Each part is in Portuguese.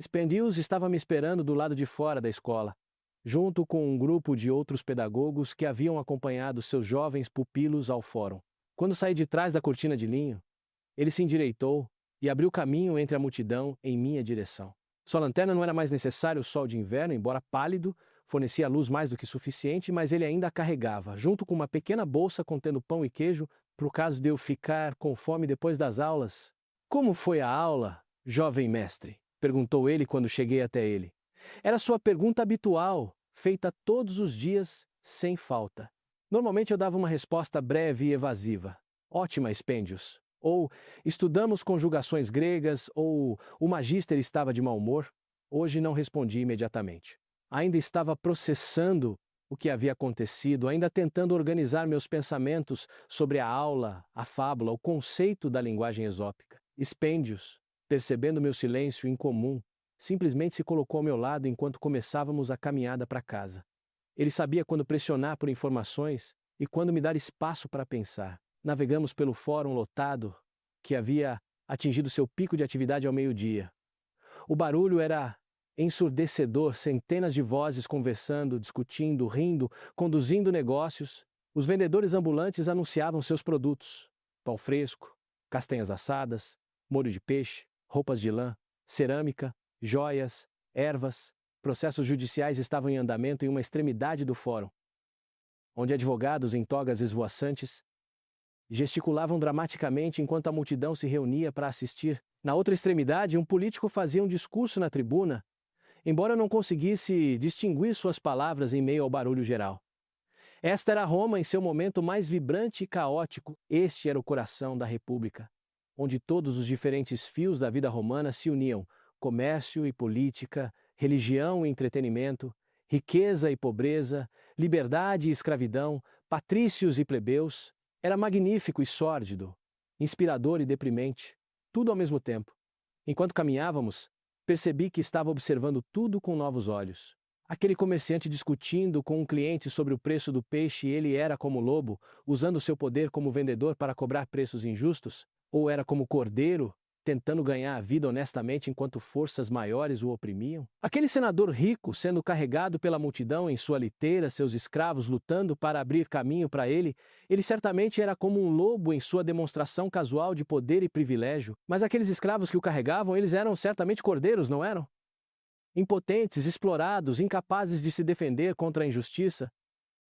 Spendius estava me esperando do lado de fora da escola, junto com um grupo de outros pedagogos que haviam acompanhado seus jovens pupilos ao fórum. Quando saí de trás da cortina de linho, ele se endireitou e abriu caminho entre a multidão em minha direção. Sua lanterna não era mais necessária, o sol de inverno, embora pálido, fornecia luz mais do que suficiente, mas ele ainda a carregava, junto com uma pequena bolsa contendo pão e queijo, por caso de eu ficar com fome depois das aulas. Como foi a aula, jovem mestre? Perguntou ele quando cheguei até ele. Era sua pergunta habitual, feita todos os dias, sem falta. Normalmente eu dava uma resposta breve e evasiva. Ótima, Spendius. Ou, estudamos conjugações gregas, ou, o magíster estava de mau humor. Hoje não respondi imediatamente. Ainda estava processando o que havia acontecido, ainda tentando organizar meus pensamentos sobre a aula, a fábula, o conceito da linguagem esópica. Spendius, percebendo meu silêncio incomum, simplesmente se colocou ao meu lado enquanto começávamos a caminhada para casa. Ele sabia quando pressionar por informações e quando me dar espaço para pensar. Navegamos pelo fórum lotado, que havia atingido seu pico de atividade ao meio-dia. O barulho era ensurdecedor, centenas de vozes conversando, discutindo, rindo, conduzindo negócios. Os vendedores ambulantes anunciavam seus produtos: pão fresco, castanhas assadas, molho de peixe, roupas de lã, cerâmica, joias, ervas. Processos judiciais estavam em andamento em uma extremidade do fórum, onde advogados em togas esvoaçantes gesticulavam dramaticamente enquanto a multidão se reunia para assistir. Na outra extremidade, um político fazia um discurso na tribuna, embora eu não conseguisse distinguir suas palavras em meio ao barulho geral. Esta era Roma em seu momento mais vibrante e caótico. Este era o coração da República, onde todos os diferentes fios da vida romana se uniam: comércio e política, religião e entretenimento, riqueza e pobreza, liberdade e escravidão, patrícios e plebeus. Era magnífico e sórdido, inspirador e deprimente, tudo ao mesmo tempo. Enquanto caminhávamos, percebi que estava observando tudo com novos olhos. Aquele comerciante discutindo com um cliente sobre o preço do peixe, e ele era como lobo, usando seu poder como vendedor para cobrar preços injustos? Ou era como cordeiro, tentando ganhar a vida honestamente enquanto forças maiores o oprimiam? Aquele senador rico, sendo carregado pela multidão em sua liteira, seus escravos lutando para abrir caminho para ele certamente era como um lobo em sua demonstração casual de poder e privilégio, mas aqueles escravos que o carregavam, eles eram certamente cordeiros, não eram? Impotentes, explorados, incapazes de se defender contra a injustiça.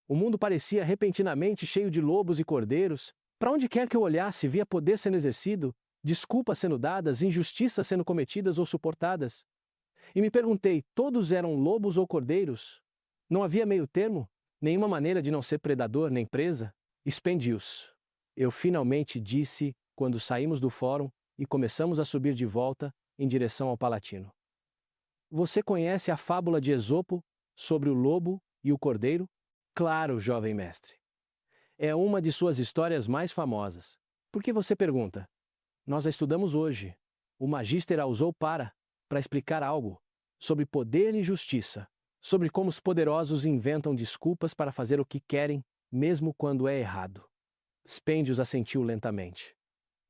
O mundo parecia repentinamente cheio de lobos e cordeiros. Para onde quer que eu olhasse, via poder sendo exercido, desculpas sendo dadas, injustiças sendo cometidas ou suportadas. E me perguntei, todos eram lobos ou cordeiros? Não havia meio termo? Nenhuma maneira de não ser predador nem presa? Spendius, eu finalmente disse quando saímos do fórum e começamos a subir de volta em direção ao Palatino. Você conhece a fábula de Esopo sobre o lobo e o cordeiro? Claro, jovem mestre. É uma de suas histórias mais famosas. Por que você pergunta? Nós a estudamos hoje. O magíster a usou para explicar algo sobre poder e justiça, sobre como os poderosos inventam desculpas para fazer o que querem, mesmo quando é errado. Spendius assentiu lentamente.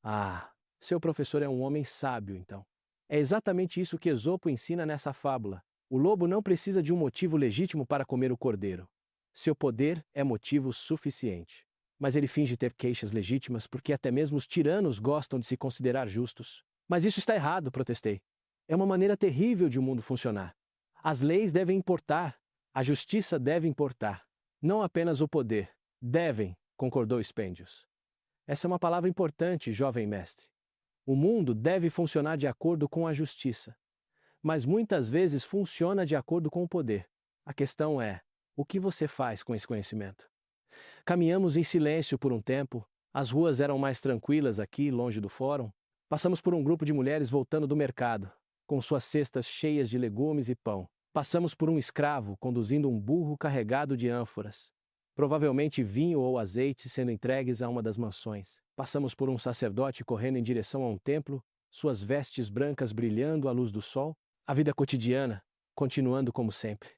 Ah, seu professor é um homem sábio, então. É exatamente isso que Esopo ensina nessa fábula. O lobo não precisa de um motivo legítimo para comer o cordeiro. Seu poder é motivo suficiente. Mas ele finge ter queixas legítimas porque até mesmo os tiranos gostam de se considerar justos. Mas isso está errado, protestei. É uma maneira terrível de o mundo funcionar. As leis devem importar. A justiça deve importar. Não apenas o poder. Devem, concordou Spendius. Essa é uma palavra importante, jovem mestre. O mundo deve funcionar de acordo com a justiça. Mas muitas vezes funciona de acordo com o poder. A questão é, o que você faz com esse conhecimento? Caminhamos em silêncio por um tempo. As ruas eram mais tranquilas aqui, longe do fórum. Passamos por um grupo de mulheres voltando do mercado, com suas cestas cheias de legumes e pão. Passamos por um escravo conduzindo um burro carregado de ânforas, provavelmente vinho ou azeite sendo entregues a uma das mansões. Passamos por um sacerdote correndo em direção a um templo, suas vestes brancas brilhando à luz do sol. A vida cotidiana, continuando como sempre.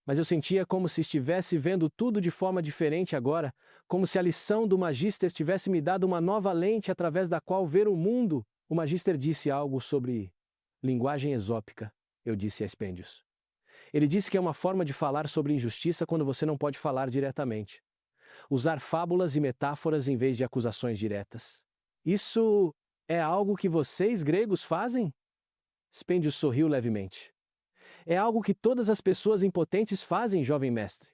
Mas eu sentia como se estivesse vendo tudo de forma diferente agora, como se a lição do magíster tivesse me dado uma nova lente através da qual ver o mundo. O magíster disse algo sobre Linguagem esópica, eu disse a Spêndios. Ele disse que é uma forma de falar sobre injustiça quando você não pode falar diretamente. Usar fábulas e metáforas em vez de acusações diretas. Isso é algo que vocês, gregos, fazem? Spêndios sorriu levemente. É algo que todas as pessoas impotentes fazem, jovem mestre.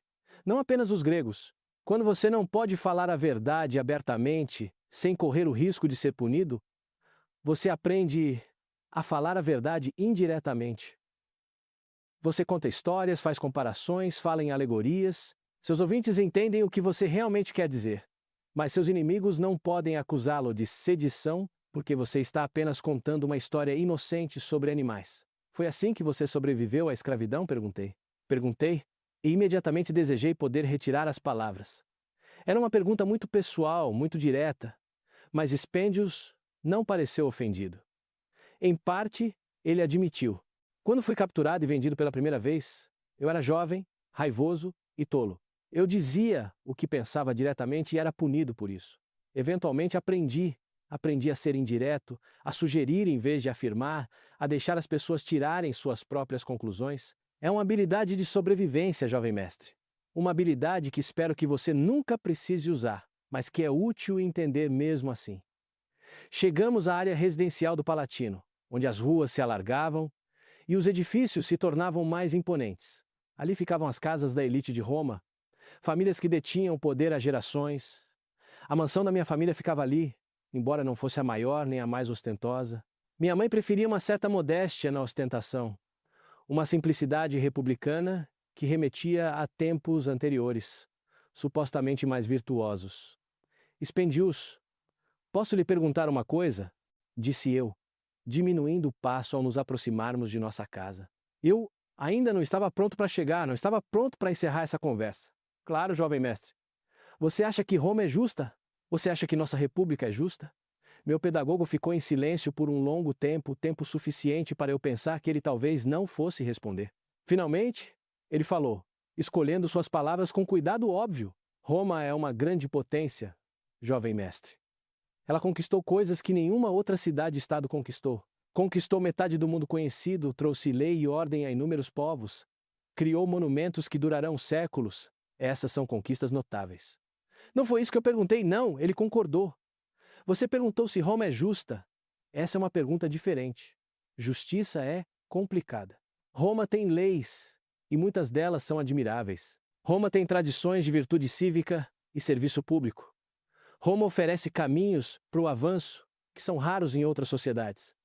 Não apenas os gregos. Quando você não pode falar a verdade abertamente, sem correr o risco de ser punido, você aprende a falar a verdade indiretamente. Você conta histórias, faz comparações, fala em alegorias. Seus ouvintes entendem o que você realmente quer dizer. Mas seus inimigos não podem acusá-lo de sedição, porque você está apenas contando uma história inocente sobre animais. Foi assim que você sobreviveu à escravidão? Perguntei, e imediatamente desejei poder retirar as palavras. Era uma pergunta muito pessoal, muito direta, mas Spêndios não pareceu ofendido. Em parte, ele admitiu. Quando fui capturado e vendido pela primeira vez, eu era jovem, raivoso e tolo. Eu dizia o que pensava diretamente e era punido por isso. Eventualmente aprendi a ser indireto, a sugerir em vez de afirmar, a deixar as pessoas tirarem suas próprias conclusões. É uma habilidade de sobrevivência, jovem mestre. Uma habilidade que espero que você nunca precise usar, mas que é útil entender mesmo assim. Chegamos à área residencial do Palatino, onde as ruas se alargavam e os edifícios se tornavam mais imponentes. Ali ficavam as casas da elite de Roma, famílias que detinham poder há gerações. A mansão da minha família ficava ali, embora não fosse a maior nem a mais ostentosa. Minha mãe preferia uma certa modéstia na ostentação, uma simplicidade republicana que remetia a tempos anteriores, supostamente mais virtuosos. Spêndios, posso lhe perguntar uma coisa? Disse eu, diminuindo o passo ao nos aproximarmos de nossa casa. Eu ainda não estava pronto para chegar, não estava pronto para encerrar essa conversa. Claro, jovem mestre. Você acha que Roma é justa? Você acha que nossa república é justa? Meu pedagogo ficou em silêncio por um longo tempo, tempo suficiente para eu pensar que ele talvez não fosse responder. Finalmente, ele falou, escolhendo suas palavras com cuidado óbvio. Roma é uma grande potência, jovem mestre. Ela conquistou coisas que nenhuma outra cidade-estado conquistou. Conquistou metade do mundo conhecido, trouxe lei e ordem a inúmeros povos. Criou monumentos que durarão séculos. Essas são conquistas notáveis. Não foi isso que eu perguntei, não, ele concordou. Você perguntou se Roma é justa. Essa é uma pergunta diferente. Justiça é complicada. Roma tem leis, e muitas delas são admiráveis. Roma tem tradições de virtude cívica e serviço público. Roma oferece caminhos para o avanço, que são raros em outras sociedades.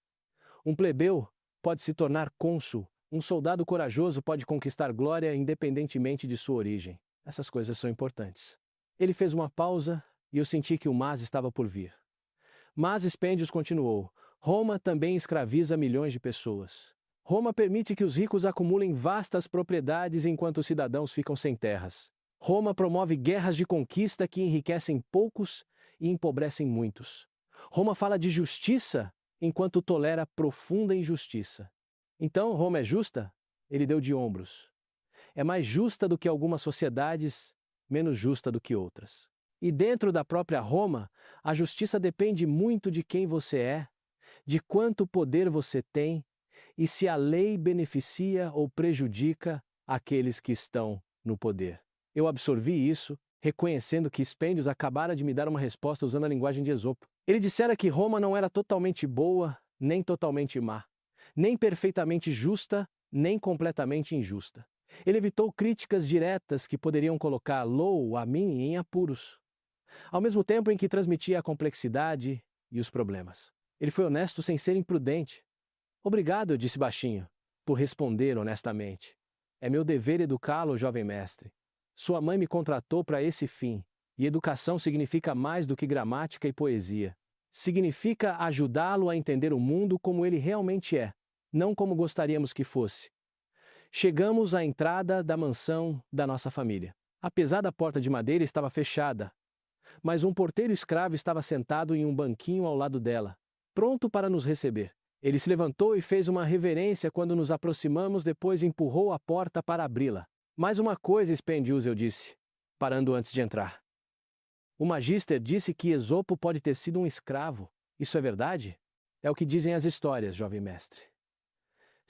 Um plebeu pode se tornar cônsul, um soldado corajoso pode conquistar glória independentemente de sua origem. Essas coisas são importantes. Ele fez uma pausa e eu senti que o mas estava por vir. Mas Spêndios continuou. Roma também escraviza milhões de pessoas. Roma permite que os ricos acumulem vastas propriedades enquanto os cidadãos ficam sem terras. Roma promove guerras de conquista que enriquecem poucos e empobrecem muitos. Roma fala de justiça enquanto tolera profunda injustiça. Então, Roma é justa? Ele deu de ombros. É mais justa do que algumas sociedades, menos justa do que outras. E dentro da própria Roma, a justiça depende muito de quem você é, de quanto poder você tem e se a lei beneficia ou prejudica aqueles que estão no poder. Eu absorvi isso, reconhecendo que Spêndios acabara de me dar uma resposta usando a linguagem de Esopo. Ele dissera que Roma não era totalmente boa, nem totalmente má, nem perfeitamente justa, nem completamente injusta. Ele evitou críticas diretas que poderiam colocá-lo, a mim, em apuros, ao mesmo tempo em que transmitia a complexidade e os problemas. Ele foi honesto sem ser imprudente. Obrigado, eu disse baixinho, por responder honestamente. É meu dever educá-lo, jovem mestre. Sua mãe me contratou para esse fim, e educação significa mais do que gramática e poesia. Significa ajudá-lo a entender o mundo como ele realmente é, não como gostaríamos que fosse. Chegamos à entrada da mansão da nossa família. A pesada porta de madeira estava fechada, mas um porteiro escravo estava sentado em um banquinho ao lado dela, pronto para nos receber. Ele se levantou e fez uma reverência quando nos aproximamos, depois empurrou a porta para abri-la. Mais uma coisa, Spêndios, eu disse, parando antes de entrar. O Magister disse que Esopo pode ter sido um escravo. Isso é verdade? É o que dizem as histórias, jovem mestre.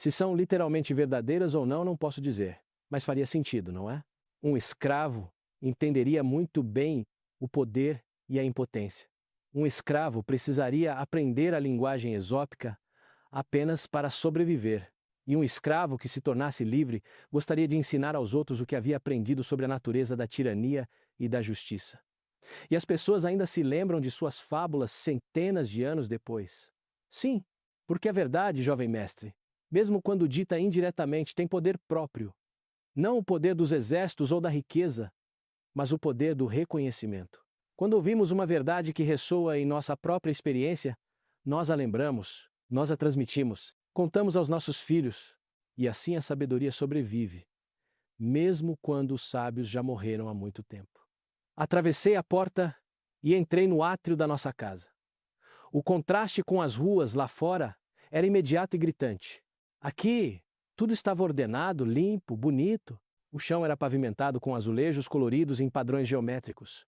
Se são literalmente verdadeiras ou não, não posso dizer, mas faria sentido, não é? Um escravo entenderia muito bem o poder e a impotência. Um escravo precisaria aprender a linguagem esópica apenas para sobreviver. E um escravo que se tornasse livre gostaria de ensinar aos outros o que havia aprendido sobre a natureza da tirania e da justiça. E as pessoas ainda se lembram de suas fábulas centenas de anos depois. Sim, porque a verdade, jovem mestre, mesmo quando dita indiretamente, tem poder próprio. Não o poder dos exércitos ou da riqueza, mas o poder do reconhecimento. Quando ouvimos uma verdade que ressoa em nossa própria experiência, nós a lembramos, nós a transmitimos, contamos aos nossos filhos, e assim a sabedoria sobrevive, mesmo quando os sábios já morreram há muito tempo. Atravessei a porta e entrei no átrio da nossa casa. O contraste com as ruas lá fora era imediato e gritante. Aqui, tudo estava ordenado, limpo, bonito. O chão era pavimentado com azulejos coloridos em padrões geométricos.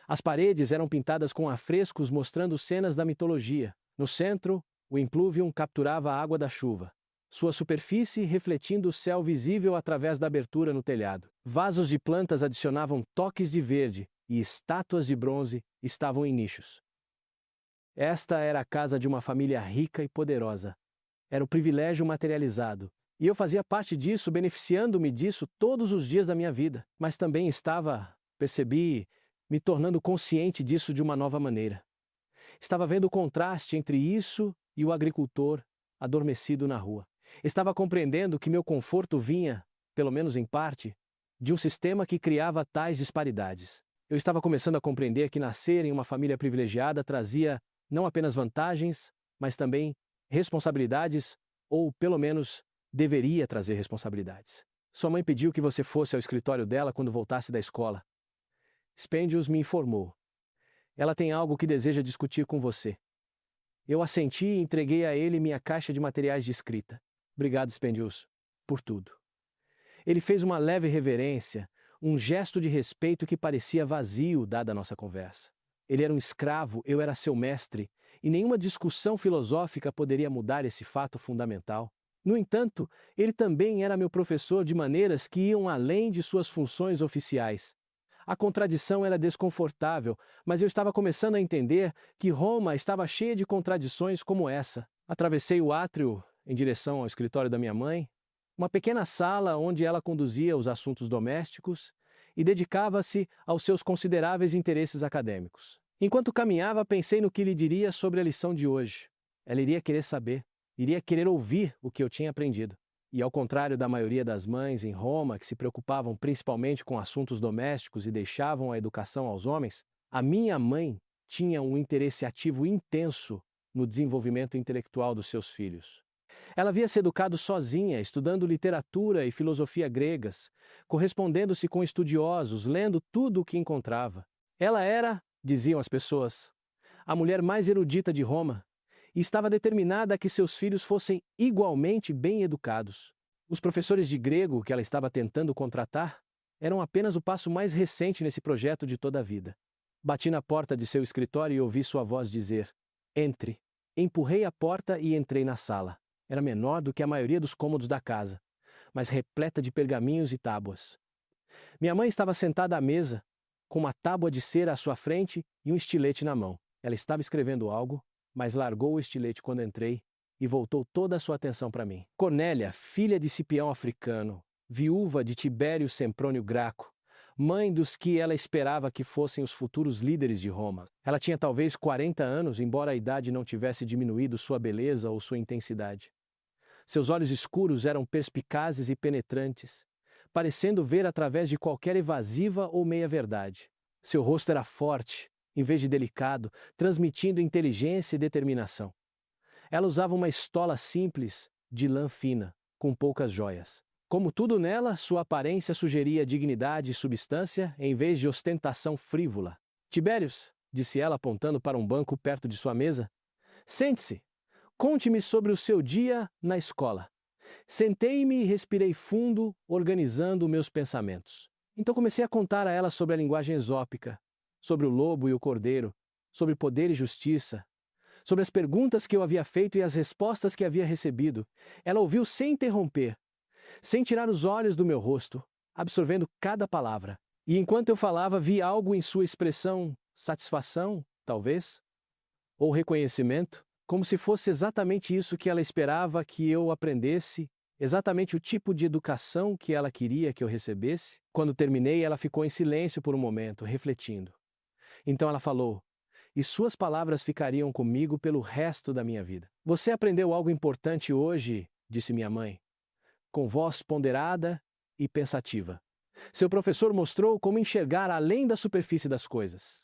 As paredes eram pintadas com afrescos mostrando cenas da mitologia. No centro, o impluvium capturava a água da chuva, sua superfície refletindo o céu visível através da abertura no telhado. Vasos de plantas adicionavam toques de verde, e estátuas de bronze estavam em nichos. Esta era a casa de uma família rica e poderosa. Era o privilégio materializado, e eu fazia parte disso, beneficiando-me disso todos os dias da minha vida. Mas também percebi, me tornando consciente disso de uma nova maneira. Estava vendo o contraste entre isso e o agricultor adormecido na rua. Estava compreendendo que meu conforto vinha, pelo menos em parte, de um sistema que criava tais disparidades. Eu estava começando a compreender que nascer em uma família privilegiada trazia não apenas vantagens, mas também responsabilidades, ou pelo menos deveria trazer responsabilidades. Sua mãe pediu que você fosse ao escritório dela quando voltasse da escola. Spendius me informou. Ela tem algo que deseja discutir com você. Eu assenti e entreguei a ele minha caixa de materiais de escrita. Obrigado, Spendius, por tudo. Ele fez uma leve reverência, um gesto de respeito que parecia vazio dada a nossa conversa. Ele era um escravo, eu era seu mestre, e nenhuma discussão filosófica poderia mudar esse fato fundamental. No entanto, ele também era meu professor de maneiras que iam além de suas funções oficiais. A contradição era desconfortável, mas eu estava começando a entender que Roma estava cheia de contradições como essa. Atravessei o átrio em direção ao escritório da minha mãe, uma pequena sala onde ela conduzia os assuntos domésticos e dedicava-se aos seus consideráveis interesses acadêmicos. Enquanto caminhava, pensei no que lhe diria sobre a lição de hoje. Ela iria querer saber, iria querer ouvir o que eu tinha aprendido. E ao contrário da maioria das mães em Roma, que se preocupavam principalmente com assuntos domésticos e deixavam a educação aos homens, a minha mãe tinha um interesse ativo intenso no desenvolvimento intelectual dos seus filhos. Ela havia se educado sozinha, estudando literatura e filosofia gregas, correspondendo-se com estudiosos, lendo tudo o que encontrava. Ela era, diziam as pessoas, a mulher mais erudita de Roma, e estava determinada a que seus filhos fossem igualmente bem educados. Os professores de grego que ela estava tentando contratar eram apenas o passo mais recente nesse projeto de toda a vida. Bati na porta de seu escritório e ouvi sua voz dizer: "Entre." Empurrei a porta e entrei na sala. Era menor do que a maioria dos cômodos da casa, mas repleta de pergaminhos e tábuas. Minha mãe estava sentada à mesa, com uma tábua de cera à sua frente e um estilete na mão. Ela estava escrevendo algo, mas largou o estilete quando entrei e voltou toda a sua atenção para mim. Cornélia, filha de Cipião Africano, viúva de Tibério Semprônio Graco, mãe dos que ela esperava que fossem os futuros líderes de Roma. Ela tinha talvez 40 anos, embora a idade não tivesse diminuído sua beleza ou sua intensidade. Seus olhos escuros eram perspicazes e penetrantes, parecendo ver através de qualquer evasiva ou meia-verdade. Seu rosto era forte, em vez de delicado, transmitindo inteligência e determinação. Ela usava uma estola simples, de lã fina, com poucas joias. Como tudo nela, sua aparência sugeria dignidade e substância, em vez de ostentação frívola. "Tibérios", disse ela apontando para um banco perto de sua mesa, "sente-se. Conte-me sobre o seu dia na escola." Sentei-me e respirei fundo, organizando meus pensamentos. Então comecei a contar a ela sobre a linguagem esópica, sobre o lobo e o cordeiro, sobre poder e justiça, sobre as perguntas que eu havia feito e as respostas que havia recebido. Ela ouviu sem interromper, sem tirar os olhos do meu rosto, absorvendo cada palavra. E enquanto eu falava, vi algo em sua expressão, satisfação, talvez, ou reconhecimento, como se fosse exatamente isso que ela esperava que eu aprendesse, exatamente o tipo de educação que ela queria que eu recebesse. Quando terminei, ela ficou em silêncio por um momento, refletindo. Então ela falou: "E suas palavras ficariam comigo pelo resto da minha vida." "Você aprendeu algo importante hoje", disse minha mãe, com voz ponderada e pensativa. "Seu professor mostrou como enxergar além da superfície das coisas.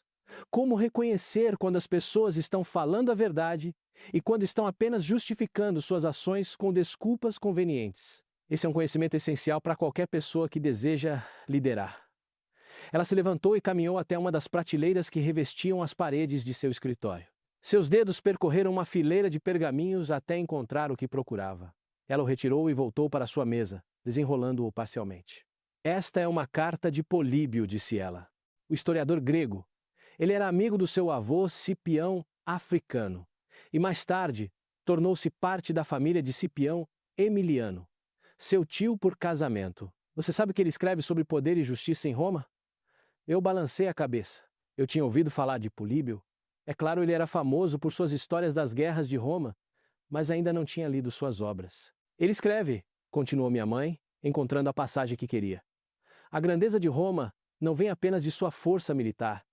Como reconhecer quando as pessoas estão falando a verdade e quando estão apenas justificando suas ações com desculpas convenientes. Esse é um conhecimento essencial para qualquer pessoa que deseja liderar." Ela se levantou e caminhou até uma das prateleiras que revestiam as paredes de seu escritório. Seus dedos percorreram uma fileira de pergaminhos até encontrar o que procurava. Ela o retirou e voltou para sua mesa, desenrolando-o parcialmente. "Esta é uma carta de Políbio", disse ela. "O historiador grego. Ele era amigo do seu avô Cipião Africano, e mais tarde tornou-se parte da família de Cipião Emiliano, seu tio por casamento. Você sabe que ele escreve sobre poder e justiça em Roma?" Eu balancei a cabeça. Eu tinha ouvido falar de Políbio. É claro, ele era famoso por suas histórias das guerras de Roma, mas ainda não tinha lido suas obras. "Ele escreve", continuou minha mãe, encontrando a passagem que queria. "A grandeza de Roma não vem apenas de sua força militar,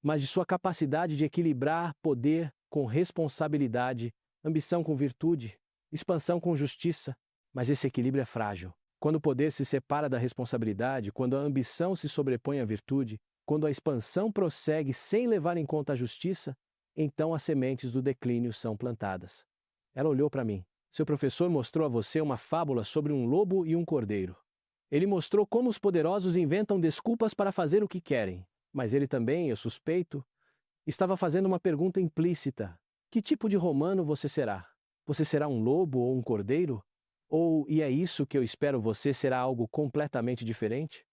mas de sua capacidade de equilibrar poder com responsabilidade, ambição com virtude, expansão com justiça. Mas esse equilíbrio é frágil. Quando o poder se separa da responsabilidade, quando a ambição se sobrepõe à virtude, quando a expansão prossegue sem levar em conta a justiça, então as sementes do declínio são plantadas." Ela olhou para mim. "Seu professor mostrou a você uma fábula sobre um lobo e um cordeiro. Ele mostrou como os poderosos inventam desculpas para fazer o que querem. Mas ele também, eu suspeito, estava fazendo uma pergunta implícita. Que tipo de romano você será? Você será um lobo ou um cordeiro? Ou, e é isso que eu espero, você será algo completamente diferente?"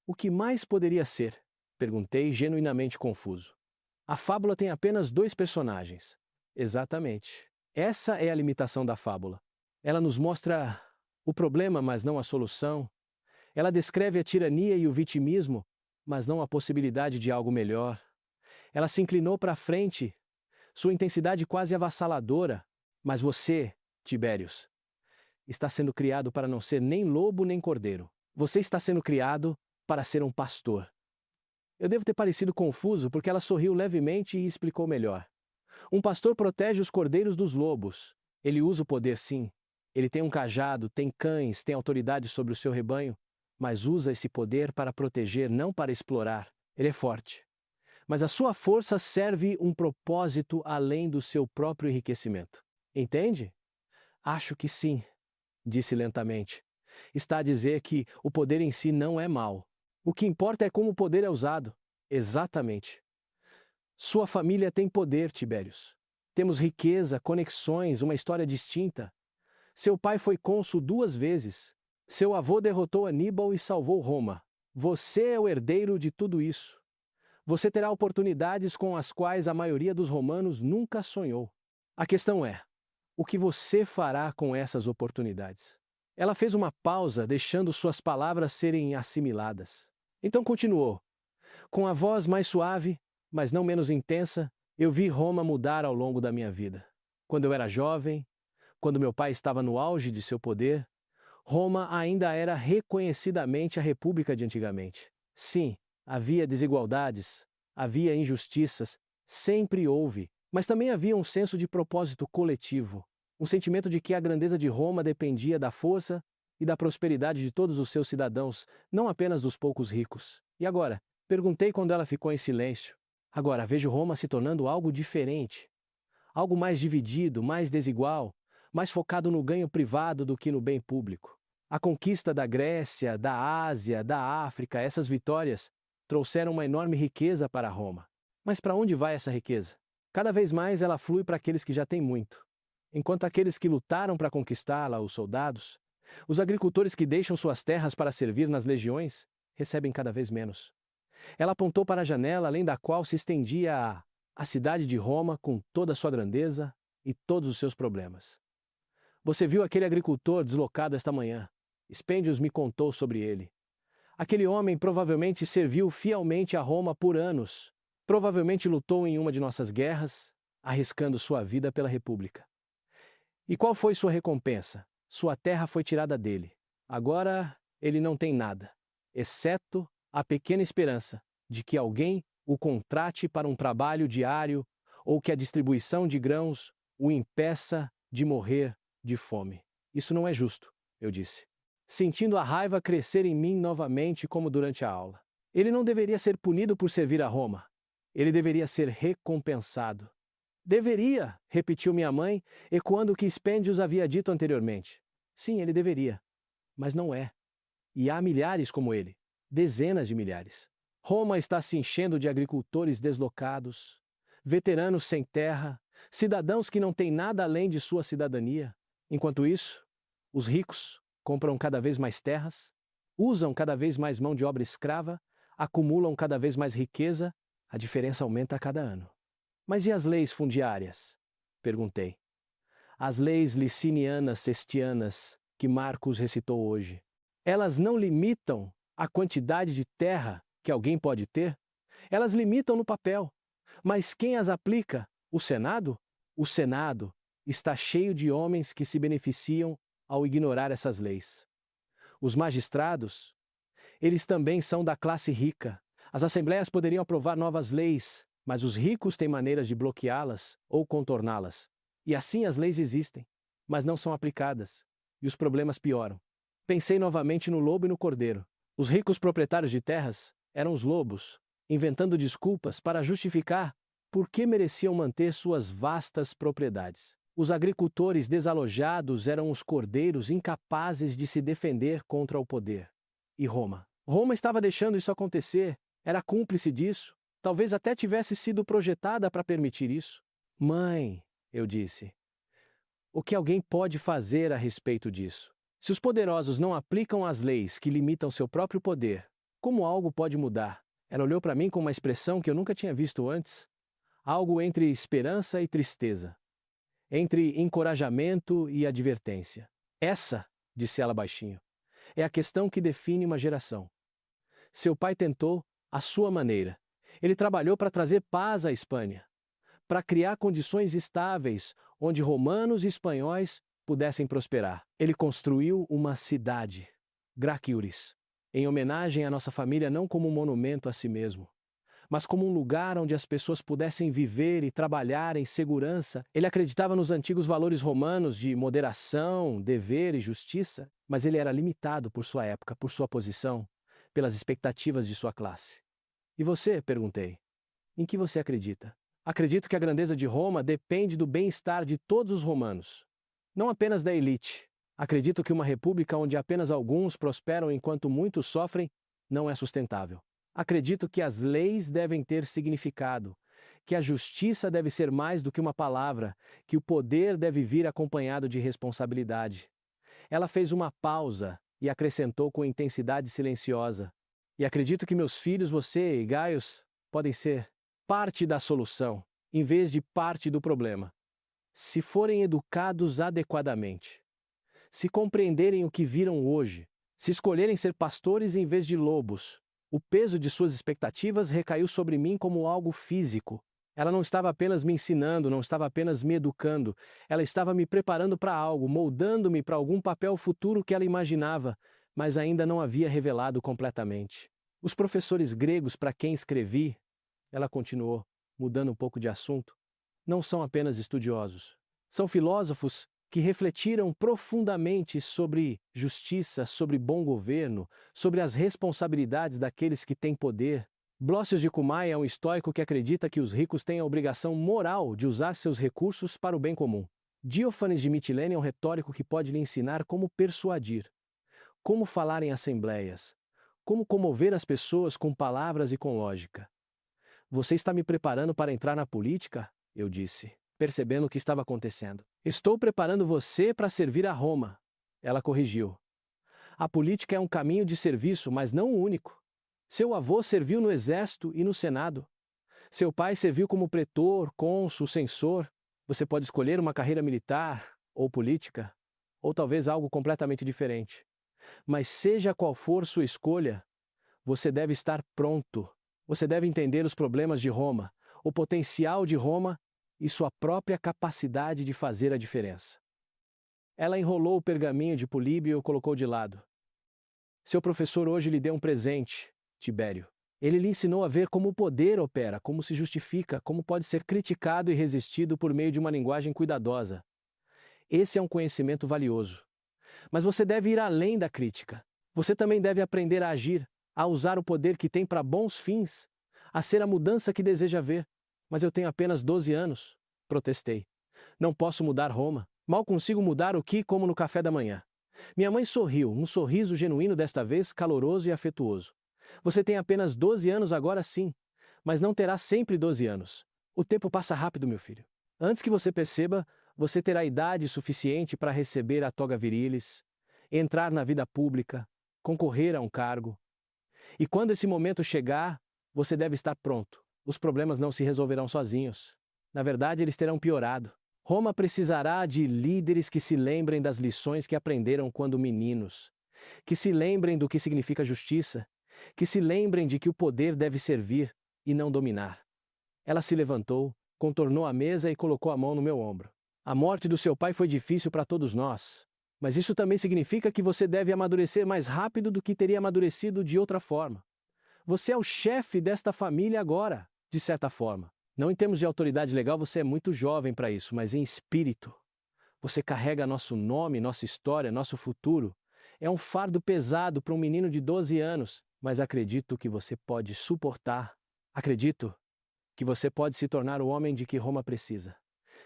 "O que mais poderia ser?" perguntei, genuinamente confuso. "A fábula tem apenas 2 personagens." "Exatamente. Essa é a limitação da fábula. Ela nos mostra o problema, mas não a solução. Ela descreve a tirania e o vitimismo, mas não a possibilidade de algo melhor. Ela se inclinou para a frente, sua intensidade quase avassaladora. Mas você, Tibérios, está sendo criado para não ser nem lobo nem cordeiro. Você está sendo criado para ser um pastor." Eu devo ter parecido confuso porque ela sorriu levemente e explicou melhor. "Um pastor protege os cordeiros dos lobos. Ele usa o poder, sim. Ele tem um cajado, tem cães, tem autoridade sobre o seu rebanho, mas usa esse poder para proteger, não para explorar. Ele é forte. Mas a sua força serve um propósito além do seu próprio enriquecimento. Entende?" "Acho que sim", disse lentamente. "Está a dizer que o poder em si não é mau. O que importa é como o poder é usado." "Exatamente. Sua família tem poder, Tibérios. Temos riqueza, conexões, uma história distinta. Seu pai foi cônsul 2 vezes. Seu avô derrotou Aníbal e salvou Roma. Você é o herdeiro de tudo isso. Você terá oportunidades com as quais a maioria dos romanos nunca sonhou. A questão é, o que você fará com essas oportunidades?" Ela fez uma pausa, deixando suas palavras serem assimiladas. Então continuou. Com a voz mais suave, mas não menos intensa, eu vi Roma mudar ao longo da minha vida. Quando eu era jovem, quando meu pai estava no auge de seu poder, Roma ainda era reconhecidamente a república de antigamente. Sim, havia desigualdades, havia injustiças, sempre houve, mas também havia um senso de propósito coletivo, um sentimento de que a grandeza de Roma dependia da força e da prosperidade de todos os seus cidadãos, não apenas dos poucos ricos. "E agora?" perguntei quando ela ficou em silêncio. "Agora vejo Roma se tornando algo diferente. Algo mais dividido, mais desigual, mais focado no ganho privado do que no bem público. A conquista da Grécia, da Ásia, da África, essas vitórias trouxeram uma enorme riqueza para Roma. Mas para onde vai essa riqueza? Cada vez mais ela flui para aqueles que já têm muito. Enquanto aqueles que lutaram para conquistá-la, os soldados, os agricultores que deixam suas terras para servir nas legiões, recebem cada vez menos." Ela apontou para a janela além da qual se estendia A cidade de Roma com toda a sua grandeza e todos os seus problemas. Você viu aquele agricultor deslocado esta manhã. Spendius me contou sobre ele. Aquele homem provavelmente serviu fielmente a Roma por anos. Provavelmente lutou em uma de nossas guerras, arriscando sua vida pela República. E qual foi sua recompensa? Sua terra foi tirada dele. Agora, ele não tem nada, exceto a pequena esperança de que alguém o contrate para um trabalho diário ou que a distribuição de grãos o impeça de morrer de fome. Isso não é justo, eu disse, sentindo a raiva crescer em mim novamente como durante a aula. Ele não deveria ser punido por servir a Roma. Ele deveria ser recompensado. Deveria, repetiu minha mãe, ecoando o que Spendius havia dito anteriormente. Sim, ele deveria. Mas não é. E há milhares como ele. Dezenas de milhares. Roma está se enchendo de agricultores deslocados, veteranos sem terra, cidadãos que não têm nada além de sua cidadania. Enquanto isso, os ricos compram cada vez mais terras, usam cada vez mais mão de obra escrava, acumulam cada vez mais riqueza, a diferença aumenta a cada ano. Mas e as leis fundiárias? Perguntei. As leis licinianas cestianas que Marcos recitou hoje. Elas não limitam a quantidade de terra que alguém pode ter? Elas limitam no papel. Mas quem as aplica? O Senado? O Senado está cheio de homens que se beneficiam ao ignorar essas leis. Os magistrados? Eles também são da classe rica. As assembleias poderiam aprovar novas leis, mas os ricos têm maneiras de bloqueá-las ou contorná-las. E assim as leis existem, mas não são aplicadas. E os problemas pioram. Pensei novamente no lobo e no cordeiro. Os ricos proprietários de terras eram os lobos, inventando desculpas para justificar por que mereciam manter suas vastas propriedades. Os agricultores desalojados eram os cordeiros incapazes de se defender contra o poder. E Roma? Roma estava deixando isso acontecer, era cúmplice disso, talvez até tivesse sido projetada para permitir isso. Mãe, eu disse, o que alguém pode fazer a respeito disso? Se os poderosos não aplicam as leis que limitam seu próprio poder, como algo pode mudar? Ela olhou para mim com uma expressão que eu nunca tinha visto antes. Algo entre esperança e tristeza. Entre encorajamento e advertência. Essa, disse ela baixinho, é a questão que define uma geração. Seu pai tentou, à sua maneira. Ele trabalhou para trazer paz à Espanha, para criar condições estáveis onde romanos e espanhóis pudessem prosperar. Ele construiu uma cidade, Graciuris, em homenagem à nossa família não como um monumento a si mesmo, mas como um lugar onde as pessoas pudessem viver e trabalhar em segurança. Ele acreditava nos antigos valores romanos de moderação, dever e justiça, mas ele era limitado por sua época, por sua posição, pelas expectativas de sua classe. E você? Perguntei. Em que você acredita? Acredito que a grandeza de Roma depende do bem-estar de todos os romanos, não apenas da elite. Acredito que uma república onde apenas alguns prosperam enquanto muitos sofrem não é sustentável. Acredito que as leis devem ter significado, que a justiça deve ser mais do que uma palavra, que o poder deve vir acompanhado de responsabilidade. Ela fez uma pausa e acrescentou com intensidade silenciosa. E acredito que meus filhos, você e Gaius, podem ser parte da solução, em vez de parte do problema. Se forem educados adequadamente. Se compreenderem o que viram hoje. Se escolherem ser pastores em vez de lobos. O peso de suas expectativas recaiu sobre mim como algo físico. Ela não estava apenas me ensinando, não estava apenas me educando. Ela estava me preparando para algo, moldando-me para algum papel futuro que ela imaginava, mas ainda não havia revelado completamente. Os professores gregos para quem escrevi, ela continuou, mudando um pouco de assunto, não são apenas estudiosos. São filósofos que refletiram profundamente sobre justiça, sobre bom governo, sobre as responsabilidades daqueles que têm poder. Blósius de Cumae é um estoico que acredita que os ricos têm a obrigação moral de usar seus recursos para o bem comum. Diófanes de Mitilene é um retórico que pode lhe ensinar como persuadir, como falar em assembleias, como comover as pessoas com palavras e com lógica. Você está me preparando para entrar na política? Eu disse, percebendo o que estava acontecendo. Estou preparando você para servir a Roma. Ela corrigiu. A política é um caminho de serviço, mas não o único. Seu avô serviu no exército e no Senado. Seu pai serviu como pretor, cônsul, censor. Você pode escolher uma carreira militar ou política, ou talvez algo completamente diferente. Mas seja qual for sua escolha, você deve estar pronto. Você deve entender os problemas de Roma, o potencial de Roma e sua própria capacidade de fazer a diferença. Ela enrolou o pergaminho de Políbio e o colocou de lado. Seu professor hoje lhe deu um presente, Tibério. Ele lhe ensinou a ver como o poder opera, como se justifica, como pode ser criticado e resistido por meio de uma linguagem cuidadosa. Esse é um conhecimento valioso. Mas você deve ir além da crítica. Você também deve aprender a agir, a usar o poder que tem para bons fins, a ser a mudança que deseja ver. Mas eu tenho apenas 12 anos, protestei. Não posso mudar Roma. Mal consigo mudar o que como no café da manhã. Minha mãe sorriu, um sorriso genuíno desta vez, caloroso e afetuoso. Você tem apenas 12 anos agora sim, mas não terá sempre 12 anos. O tempo passa rápido, meu filho. Antes que você perceba, você terá idade suficiente para receber a toga virilis, entrar na vida pública, concorrer a um cargo. E quando esse momento chegar, você deve estar pronto. Os problemas não se resolverão sozinhos. Na verdade, eles terão piorado. Roma precisará de líderes que se lembrem das lições que aprenderam quando meninos, que se lembrem do que significa justiça, que se lembrem de que o poder deve servir e não dominar. Ela se levantou, contornou a mesa e colocou a mão no meu ombro. A morte do seu pai foi difícil para todos nós, mas isso também significa que você deve amadurecer mais rápido do que teria amadurecido de outra forma. Você é o chefe desta família agora, de certa forma. Não em termos de autoridade legal, você é muito jovem para isso, mas em espírito. Você carrega nosso nome, nossa história, nosso futuro. É um fardo pesado para um menino de 12 anos, mas acredito que você pode suportar. Acredito que você pode se tornar o homem de que Roma precisa.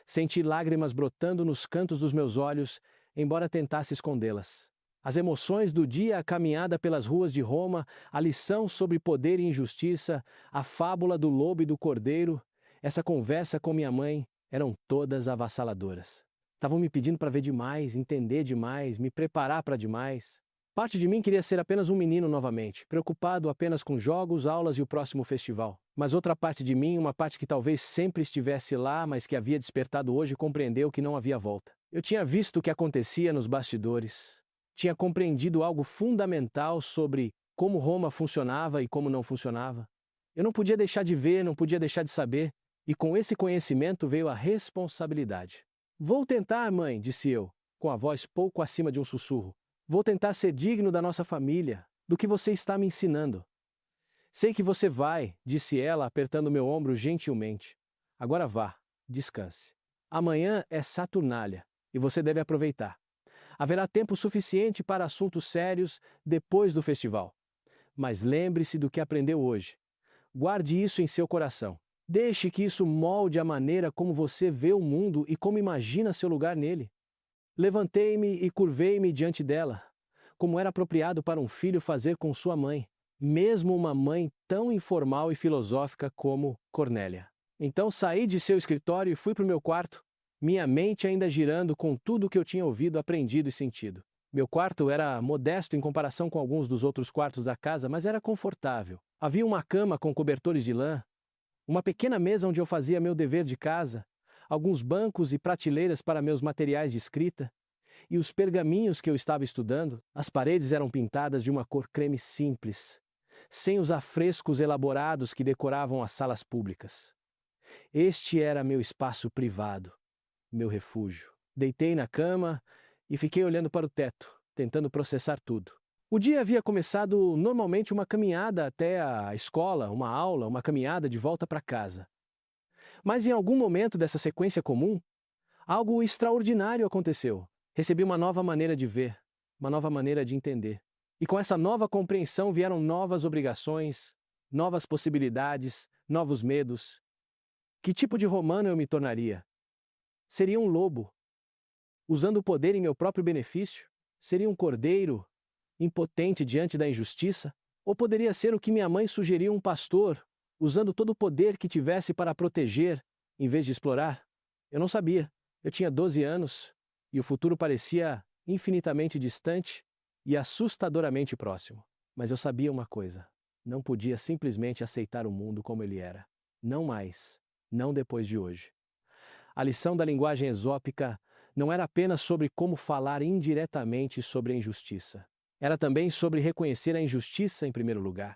Senti lágrimas brotando nos cantos dos meus olhos, embora tentasse escondê-las. As emoções do dia, a caminhada pelas ruas de Roma, a lição sobre poder e injustiça, a fábula do lobo e do cordeiro, essa conversa com minha mãe, eram todas avassaladoras. Estavam me pedindo para ver demais, entender demais, me preparar para demais. Parte de mim queria ser apenas um menino novamente, preocupado apenas com jogos, aulas e o próximo festival. Mas outra parte de mim, uma parte que talvez sempre estivesse lá, mas que havia despertado hoje, compreendeu que não havia volta. Eu tinha visto o que acontecia nos bastidores. Tinha compreendido algo fundamental sobre como Roma funcionava e como não funcionava. Eu não podia deixar de ver, não podia deixar de saber, e com esse conhecimento veio a responsabilidade. Vou tentar, mãe, disse eu, com a voz pouco acima de um sussurro. Vou tentar ser digno da nossa família, do que você está me ensinando. Sei que você vai, disse ela, apertando meu ombro gentilmente. Agora vá, descanse. Amanhã é Saturnália, e você deve aproveitar. Haverá tempo suficiente para assuntos sérios depois do festival. Mas lembre-se do que aprendeu hoje. Guarde isso em seu coração. Deixe que isso molde a maneira como você vê o mundo e como imagina seu lugar nele. Levantei-me e curvei-me diante dela, como era apropriado para um filho fazer com sua mãe, mesmo uma mãe tão informal e filosófica como Cornélia. Então saí de seu escritório e fui para o meu quarto, minha mente ainda girando com tudo o que eu tinha ouvido, aprendido e sentido. Meu quarto era modesto em comparação com alguns dos outros quartos da casa, mas era confortável. Havia uma cama com cobertores de lã, uma pequena mesa onde eu fazia meu dever de casa, alguns bancos e prateleiras para meus materiais de escrita, e os pergaminhos que eu estava estudando. As paredes eram pintadas de uma cor creme simples, sem os afrescos elaborados que decoravam as salas públicas. Este era meu espaço privado, meu refúgio. Deitei na cama e fiquei olhando para o teto, tentando processar tudo. O dia havia começado normalmente uma caminhada até a escola, uma aula, uma caminhada de volta para casa. Mas em algum momento dessa sequência comum, algo extraordinário aconteceu. Recebi uma nova maneira de ver, uma nova maneira de entender. E com essa nova compreensão vieram novas obrigações, novas possibilidades, novos medos. Que tipo de romano eu me tornaria? Seria um lobo, usando o poder em meu próprio benefício? Seria um cordeiro, impotente diante da injustiça? Ou poderia ser o que minha mãe sugeriu, um pastor, usando todo o poder que tivesse para proteger, em vez de explorar? Eu não sabia. Eu tinha 12 anos, e o futuro parecia infinitamente distante e assustadoramente próximo. Mas eu sabia uma coisa: não podia simplesmente aceitar o mundo como ele era. Não mais. Não depois de hoje. A lição da linguagem esópica não era apenas sobre como falar indiretamente sobre a injustiça. Era também sobre reconhecer a injustiça em primeiro lugar.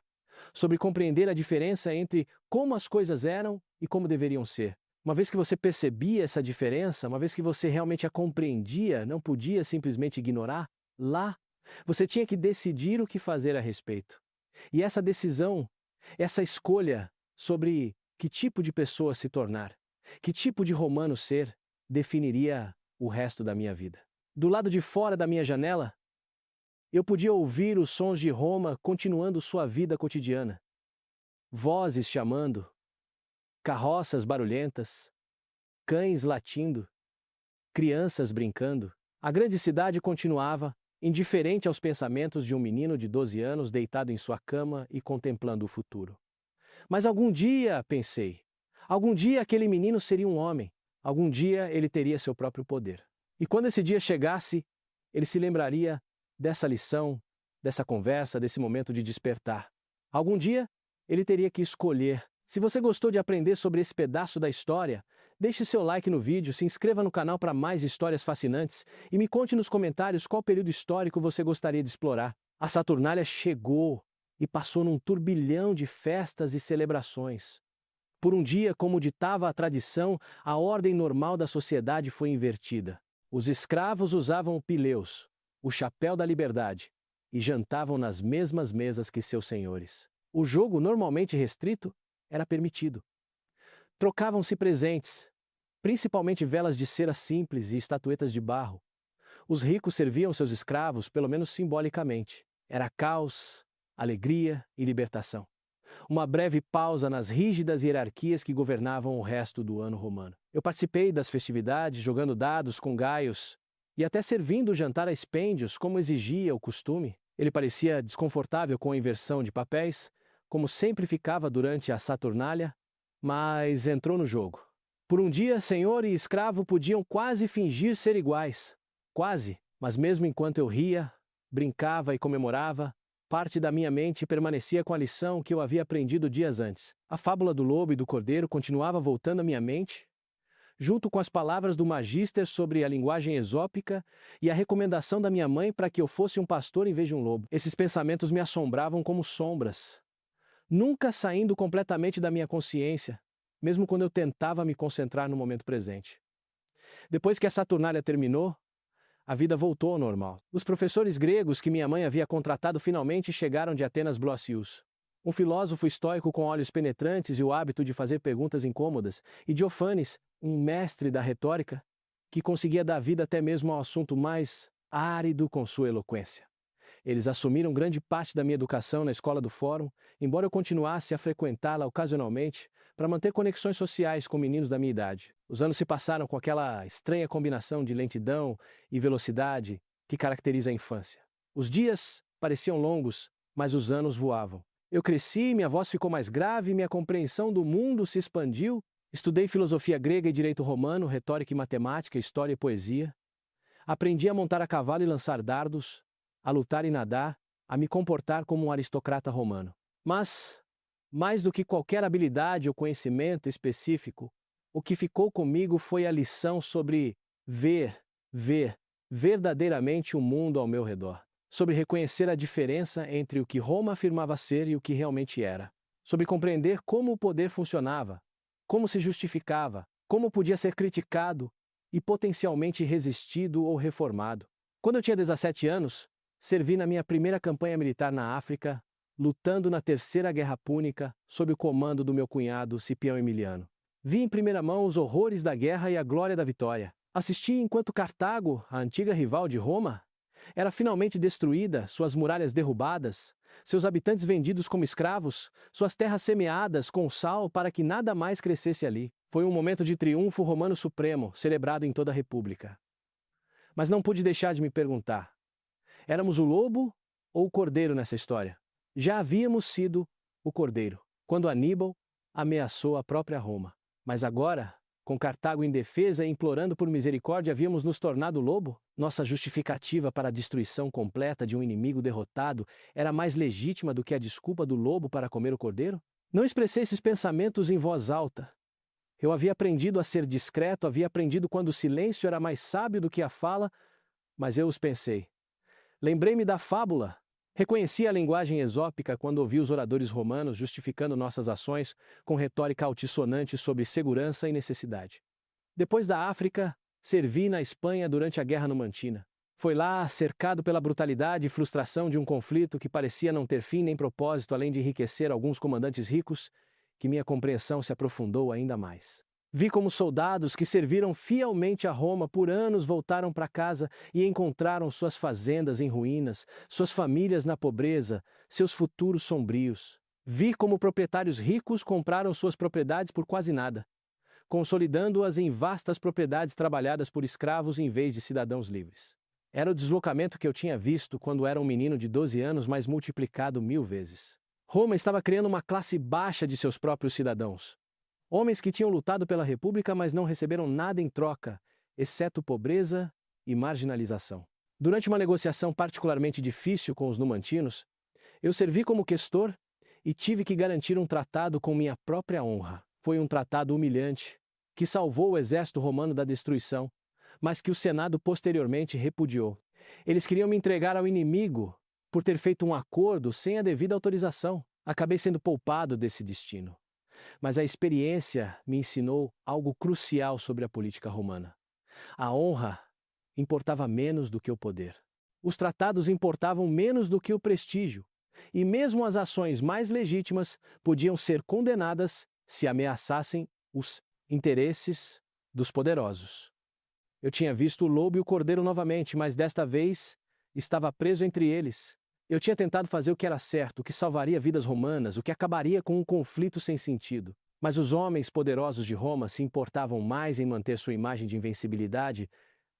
Sobre compreender a diferença entre como as coisas eram e como deveriam ser. Uma vez que você percebia essa diferença, uma vez que você realmente a compreendia, não podia simplesmente ignorar, lá, você tinha que decidir o que fazer a respeito. E essa decisão, essa escolha sobre que tipo de pessoa se tornar, que tipo de romano ser, definiria o resto da minha vida. Do lado de fora da minha janela, eu podia ouvir os sons de Roma continuando sua vida cotidiana. Vozes chamando, carroças barulhentas, cães latindo, crianças brincando. A grande cidade continuava, indiferente aos pensamentos de um menino de 12 anos deitado em sua cama e contemplando o futuro. Mas algum dia, pensei, algum dia aquele menino seria um homem, algum dia ele teria seu próprio poder. E quando esse dia chegasse, ele se lembraria dessa lição, dessa conversa, desse momento de despertar. Algum dia, ele teria que escolher. Se você gostou de aprender sobre esse pedaço da história, deixe seu like no vídeo, se inscreva no canal para mais histórias fascinantes e me conte nos comentários qual período histórico você gostaria de explorar. A Saturnália chegou e passou num turbilhão de festas e celebrações. Por um dia, como ditava a tradição, a ordem normal da sociedade foi invertida. Os escravos usavam o pileus, o chapéu da liberdade, e jantavam nas mesmas mesas que seus senhores. O jogo, normalmente restrito, era permitido. Trocavam-se presentes, principalmente velas de cera simples e estatuetas de barro. Os ricos serviam seus escravos, pelo menos simbolicamente. Era caos, alegria e libertação. Uma breve pausa nas rígidas hierarquias que governavam o resto do ano romano. Eu participei das festividades, jogando dados com gaios e até servindo o jantar a expêndios, como exigia o costume. Ele parecia desconfortável com a inversão de papéis, como sempre ficava durante a Saturnália, mas entrou no jogo. Por um dia, senhor e escravo podiam quase fingir ser iguais. Quase, mas mesmo enquanto eu ria, brincava e comemorava, parte da minha mente permanecia com a lição que eu havia aprendido dias antes. A fábula do lobo e do cordeiro continuava voltando à minha mente, junto com as palavras do magíster sobre a linguagem esópica e a recomendação da minha mãe para que eu fosse um pastor em vez de um lobo. Esses pensamentos me assombravam como sombras, nunca saindo completamente da minha consciência, mesmo quando eu tentava me concentrar no momento presente. Depois que a Saturnália terminou, a vida voltou ao normal. Os professores gregos que minha mãe havia contratado finalmente chegaram de Atenas Blócius. Um filósofo estoico com olhos penetrantes e o hábito de fazer perguntas incômodas, e Diofanes, um mestre da retórica, que conseguia dar vida até mesmo ao assunto mais árido com sua eloquência. Eles assumiram grande parte da minha educação na escola do Fórum, embora eu continuasse a frequentá-la ocasionalmente para manter conexões sociais com meninos da minha idade. Os anos se passaram com aquela estranha combinação de lentidão e velocidade que caracteriza a infância. Os dias pareciam longos, mas os anos voavam. Eu cresci, minha voz ficou mais grave, minha compreensão do mundo se expandiu. Estudei filosofia grega e direito romano, retórica e matemática, história e poesia. Aprendi a montar a cavalo e lançar dardos, a lutar e nadar, a me comportar como um aristocrata romano. Mas, mais do que qualquer habilidade ou conhecimento específico, o que ficou comigo foi a lição sobre ver verdadeiramente o mundo ao meu redor. Sobre reconhecer a diferença entre o que Roma afirmava ser e o que realmente era. Sobre compreender como o poder funcionava, como se justificava, como podia ser criticado e potencialmente resistido ou reformado. Quando eu tinha 17 anos, servi na minha primeira campanha militar na África, lutando na Terceira Guerra Púnica, sob o comando do meu cunhado Cipião Emiliano. Vi em primeira mão os horrores da guerra e a glória da vitória. Assisti enquanto Cartago, a antiga rival de Roma, era finalmente destruída, suas muralhas derrubadas, seus habitantes vendidos como escravos, suas terras semeadas com sal para que nada mais crescesse ali. Foi um momento de triunfo romano supremo, celebrado em toda a República. Mas não pude deixar de me perguntar: éramos o lobo ou o cordeiro nessa história? Já havíamos sido o cordeiro, quando Aníbal ameaçou a própria Roma. Mas agora, com Cartago indefesa e implorando por misericórdia, havíamos nos tornado lobo? Nossa justificativa para a destruição completa de um inimigo derrotado era mais legítima do que a desculpa do lobo para comer o cordeiro? Não expressei esses pensamentos em voz alta. Eu havia aprendido a ser discreto, havia aprendido quando o silêncio era mais sábio do que a fala, mas eu os pensei. Lembrei-me da fábula. Reconheci a linguagem esópica quando ouvi os oradores romanos justificando nossas ações com retórica altissonante sobre segurança e necessidade. Depois da África, servi na Espanha durante a Guerra Numantina. Foi lá, cercado pela brutalidade e frustração de um conflito que parecia não ter fim nem propósito, além de enriquecer alguns comandantes ricos, que minha compreensão se aprofundou ainda mais. Vi como soldados que serviram fielmente a Roma por anos voltaram para casa e encontraram suas fazendas em ruínas, suas famílias na pobreza, seus futuros sombrios. Vi como proprietários ricos compraram suas propriedades por quase nada, consolidando-as em vastas propriedades trabalhadas por escravos em vez de cidadãos livres. Era o deslocamento que eu tinha visto quando era um menino de 12 anos, mas multiplicado 1000 vezes. Roma estava criando uma classe baixa de seus próprios cidadãos. Homens que tinham lutado pela República, mas não receberam nada em troca, exceto pobreza e marginalização. Durante uma negociação particularmente difícil com os numantinos, eu servi como questor e tive que garantir um tratado com minha própria honra. Foi um tratado humilhante, que salvou o exército romano da destruição, mas que o Senado posteriormente repudiou. Eles queriam me entregar ao inimigo por ter feito um acordo sem a devida autorização. Acabei sendo poupado desse destino. Mas a experiência me ensinou algo crucial sobre a política romana. A honra importava menos do que o poder. Os tratados importavam menos do que o prestígio. E mesmo as ações mais legítimas podiam ser condenadas se ameaçassem os interesses dos poderosos. Eu tinha visto o lobo e o cordeiro novamente, mas desta vez estava preso entre eles. Eu tinha tentado fazer o que era certo, o que salvaria vidas romanas, o que acabaria com um conflito sem sentido. Mas os homens poderosos de Roma se importavam mais em manter sua imagem de invencibilidade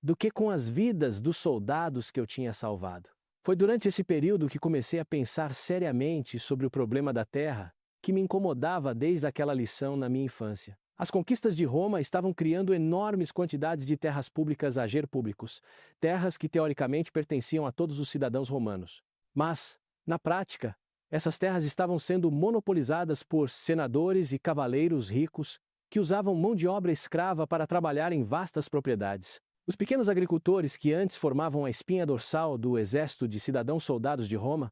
do que com as vidas dos soldados que eu tinha salvado. Foi durante esse período que comecei a pensar seriamente sobre o problema da terra, que me incomodava desde aquela lição na minha infância. As conquistas de Roma estavam criando enormes quantidades de terras públicas a ger públicos, terras que teoricamente pertenciam a todos os cidadãos romanos. Mas, na prática, essas terras estavam sendo monopolizadas por senadores e cavaleiros ricos que usavam mão de obra escrava para trabalhar em vastas propriedades. Os pequenos agricultores que antes formavam a espinha dorsal do exército de cidadãos-soldados de Roma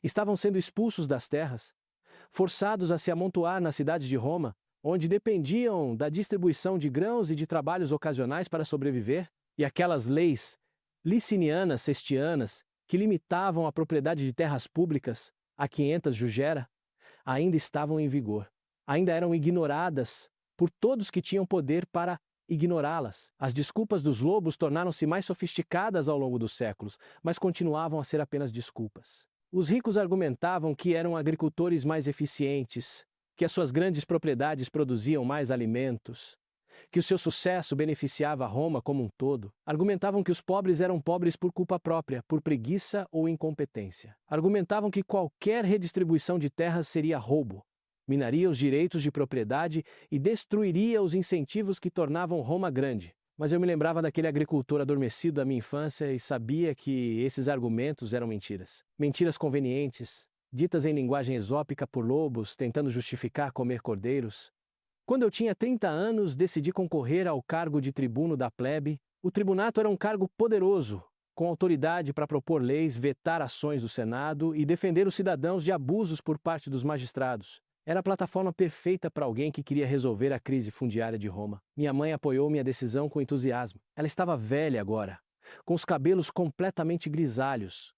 estavam sendo expulsos das terras, forçados a se amontoar nas cidades de Roma, onde dependiam da distribuição de grãos e de trabalhos ocasionais para sobreviver, e aquelas leis licinianas cestianas que limitavam a propriedade de terras públicas a 500 jugera, ainda estavam em vigor. Ainda eram ignoradas por todos que tinham poder para ignorá-las. As desculpas dos lobos tornaram-se mais sofisticadas ao longo dos séculos, mas continuavam a ser apenas desculpas. Os ricos argumentavam que eram agricultores mais eficientes, que as suas grandes propriedades produziam mais alimentos, que o seu sucesso beneficiava Roma como um todo. Argumentavam que os pobres eram pobres por culpa própria, por preguiça ou incompetência. Argumentavam que qualquer redistribuição de terras seria roubo, minaria os direitos de propriedade e destruiria os incentivos que tornavam Roma grande. Mas eu me lembrava daquele agricultor adormecido da minha infância e sabia que esses argumentos eram mentiras. Mentiras convenientes, ditas em linguagem esópica por lobos, tentando justificar comer cordeiros. Quando eu tinha 30 anos, decidi concorrer ao cargo de tribuno da plebe. O tribunato era um cargo poderoso, com autoridade para propor leis, vetar ações do Senado e defender os cidadãos de abusos por parte dos magistrados. Era a plataforma perfeita para alguém que queria resolver a crise fundiária de Roma. Minha mãe apoiou minha decisão com entusiasmo. Ela estava velha agora, com os cabelos completamente grisalhos,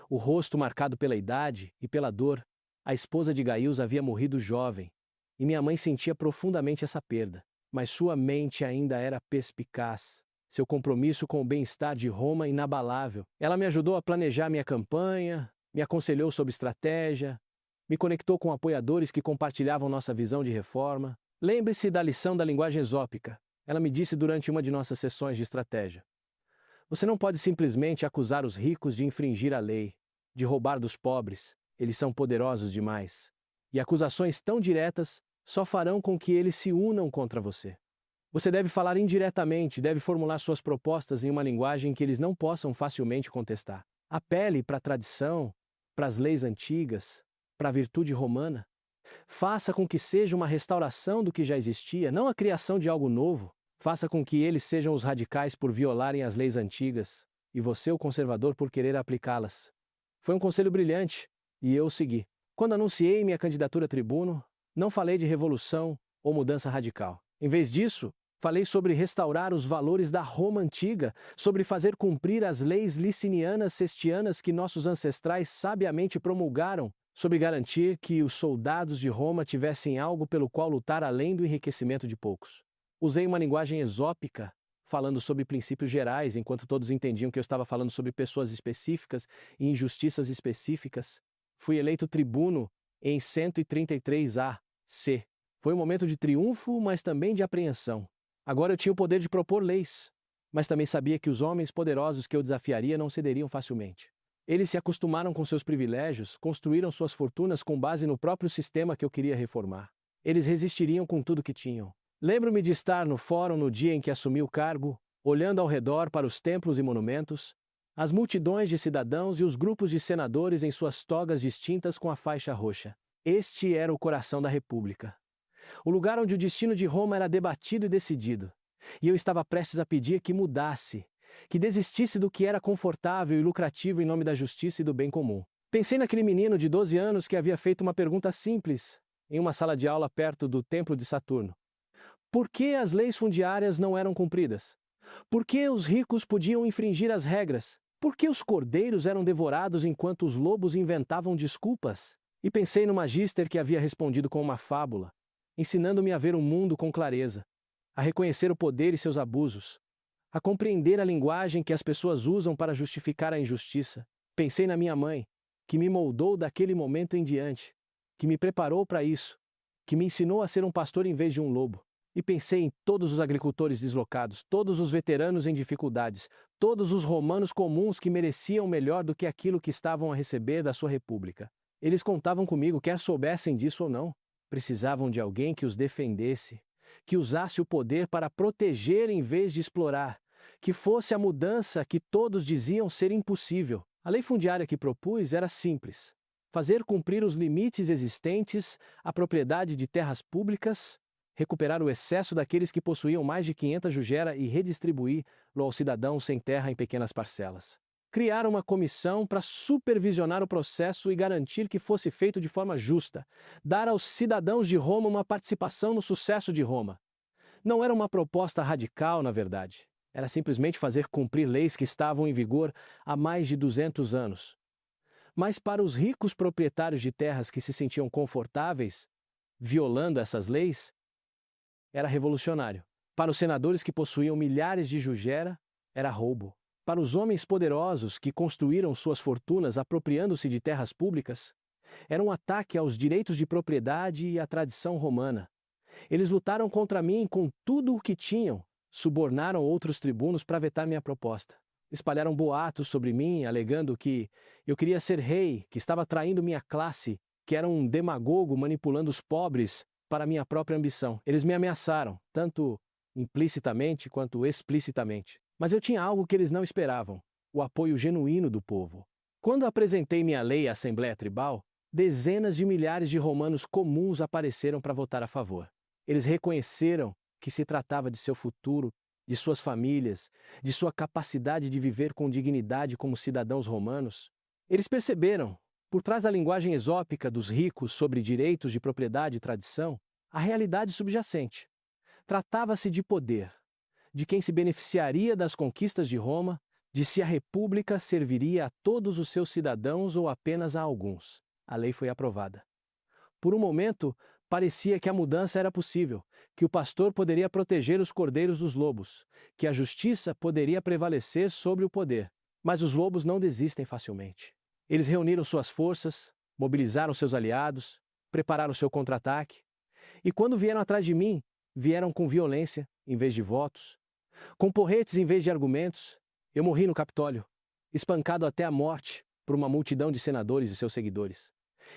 o rosto marcado pela idade e pela dor. A esposa de Gaius havia morrido jovem, e minha mãe sentia profundamente essa perda. Mas sua mente ainda era perspicaz, seu compromisso com o bem-estar de Roma inabalável. Ela me ajudou a planejar minha campanha, me aconselhou sobre estratégia, me conectou com apoiadores que compartilhavam nossa visão de reforma. Lembre-se da lição da linguagem esópica. Ela me disse durante uma de nossas sessões de estratégia. Você não pode simplesmente acusar os ricos de infringir a lei, de roubar dos pobres. Eles são poderosos demais. E acusações tão diretas só farão com que eles se unam contra você. Você deve falar indiretamente, deve formular suas propostas em uma linguagem que eles não possam facilmente contestar. Apele para a tradição, para as leis antigas, para a virtude romana. Faça com que seja uma restauração do que já existia, não a criação de algo novo. Faça com que eles sejam os radicais por violarem as leis antigas, e você o conservador por querer aplicá-las. Foi um conselho brilhante, e eu o segui. Quando anunciei minha candidatura a tribuno, não falei de revolução ou mudança radical. Em vez disso, falei sobre restaurar os valores da Roma antiga, sobre fazer cumprir as leis licinianas cestianas que nossos ancestrais sabiamente promulgaram, sobre garantir que os soldados de Roma tivessem algo pelo qual lutar além do enriquecimento de poucos. Usei uma linguagem exópica, falando sobre princípios gerais, enquanto todos entendiam que eu estava falando sobre pessoas específicas e injustiças específicas. Fui eleito tribuno em 133 A.C. Foi um momento de triunfo, mas também de apreensão. Agora eu tinha o poder de propor leis, mas também sabia que os homens poderosos que eu desafiaria não cederiam facilmente. Eles se acostumaram com seus privilégios, construíram suas fortunas com base no próprio sistema que eu queria reformar. Eles resistiriam com tudo que tinham. Lembro-me de estar no fórum no dia em que assumi o cargo, olhando ao redor para os templos e monumentos, as multidões de cidadãos e os grupos de senadores em suas togas distintas com a faixa roxa. Este era o coração da República. O lugar onde o destino de Roma era debatido e decidido. E eu estava prestes a pedir que mudasse, que desistisse do que era confortável e lucrativo em nome da justiça e do bem comum. Pensei naquele menino de 12 anos que havia feito uma pergunta simples, em uma sala de aula perto do Templo de Saturno. Por que as leis fundiárias não eram cumpridas? Por que os ricos podiam infringir as regras? Por que os cordeiros eram devorados enquanto os lobos inventavam desculpas? E pensei no magíster que havia respondido com uma fábula, ensinando-me a ver o mundo com clareza, a reconhecer o poder e seus abusos, a compreender a linguagem que as pessoas usam para justificar a injustiça. Pensei na minha mãe, que me moldou daquele momento em diante, que me preparou para isso, que me ensinou a ser um pastor em vez de um lobo. E pensei em todos os agricultores deslocados, todos os veteranos em dificuldades, todos os romanos comuns que mereciam melhor do que aquilo que estavam a receber da sua república. Eles contavam comigo, quer soubessem disso ou não. Precisavam de alguém que os defendesse, que usasse o poder para proteger em vez de explorar, que fosse a mudança que todos diziam ser impossível. A lei fundiária que propus era simples: fazer cumprir os limites existentes à propriedade de terras públicas, recuperar o excesso daqueles que possuíam mais de 500 jugera e redistribuí-lo aos cidadãos sem terra em pequenas parcelas. Criar uma comissão para supervisionar o processo e garantir que fosse feito de forma justa. Dar aos cidadãos de Roma uma participação no sucesso de Roma. Não era uma proposta radical, na verdade. Era simplesmente fazer cumprir leis que estavam em vigor há mais de 200 anos. Mas para os ricos proprietários de terras que se sentiam confortáveis, violando essas leis, era revolucionário. Para os senadores que possuíam milhares de jugera, era roubo. Para os homens poderosos que construíram suas fortunas apropriando-se de terras públicas, era um ataque aos direitos de propriedade e à tradição romana. Eles lutaram contra mim com tudo o que tinham, subornaram outros tribunos para vetar minha proposta. Espalharam boatos sobre mim, alegando que eu queria ser rei, que estava traindo minha classe, que era um demagogo manipulando os pobres para minha própria ambição. Eles me ameaçaram, tanto implicitamente quanto explicitamente. Mas eu tinha algo que eles não esperavam: o apoio genuíno do povo. Quando apresentei minha lei à Assembleia Tribal, dezenas de milhares de romanos comuns apareceram para votar a favor. Eles reconheceram que se tratava de seu futuro, de suas famílias, de sua capacidade de viver com dignidade como cidadãos romanos. Eles perceberam, por trás da linguagem exópica dos ricos sobre direitos de propriedade e tradição, a realidade subjacente. Tratava-se de poder, de quem se beneficiaria das conquistas de Roma, de se a república serviria a todos os seus cidadãos ou apenas a alguns. A lei foi aprovada. Por um momento, parecia que a mudança era possível, que o pastor poderia proteger os cordeiros dos lobos, que a justiça poderia prevalecer sobre o poder. Mas os lobos não desistem facilmente. Eles reuniram suas forças, mobilizaram seus aliados, prepararam seu contra-ataque, e quando vieram atrás de mim, vieram com violência em vez de votos, com porretes em vez de argumentos. Eu morri no Capitólio, espancado até a morte por uma multidão de senadores e seus seguidores.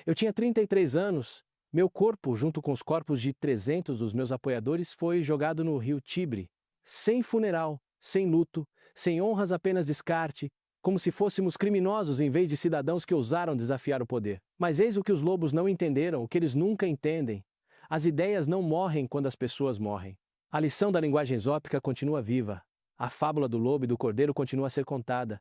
Eu tinha 33 anos, meu corpo, junto com os corpos de 300 dos meus apoiadores, foi jogado no rio Tibre, sem funeral, sem luto, sem honras, apenas descarte, como se fôssemos criminosos em vez de cidadãos que ousaram desafiar o poder. Mas eis o que os lobos não entenderam, o que eles nunca entendem. As ideias não morrem quando as pessoas morrem. A lição da linguagem exópica continua viva. A fábula do lobo e do cordeiro continua a ser contada.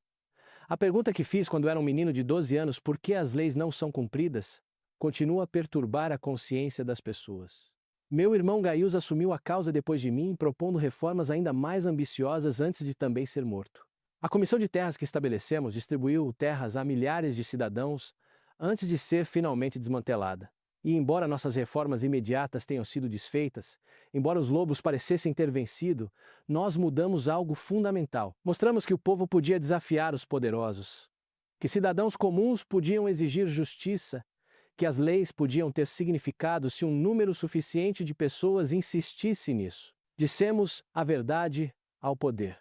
A pergunta que fiz quando era um menino de 12 anos, por que as leis não são cumpridas, continua a perturbar a consciência das pessoas. Meu irmão Gaius assumiu a causa depois de mim, propondo reformas ainda mais ambiciosas antes de também ser morto. A comissão de terras que estabelecemos distribuiu terras a milhares de cidadãos antes de ser finalmente desmantelada. E embora nossas reformas imediatas tenham sido desfeitas, embora os lobos parecessem ter vencido, nós mudamos algo fundamental. Mostramos que o povo podia desafiar os poderosos, que cidadãos comuns podiam exigir justiça, que as leis podiam ter significado se um número suficiente de pessoas insistisse nisso. Dissemos a verdade ao poder,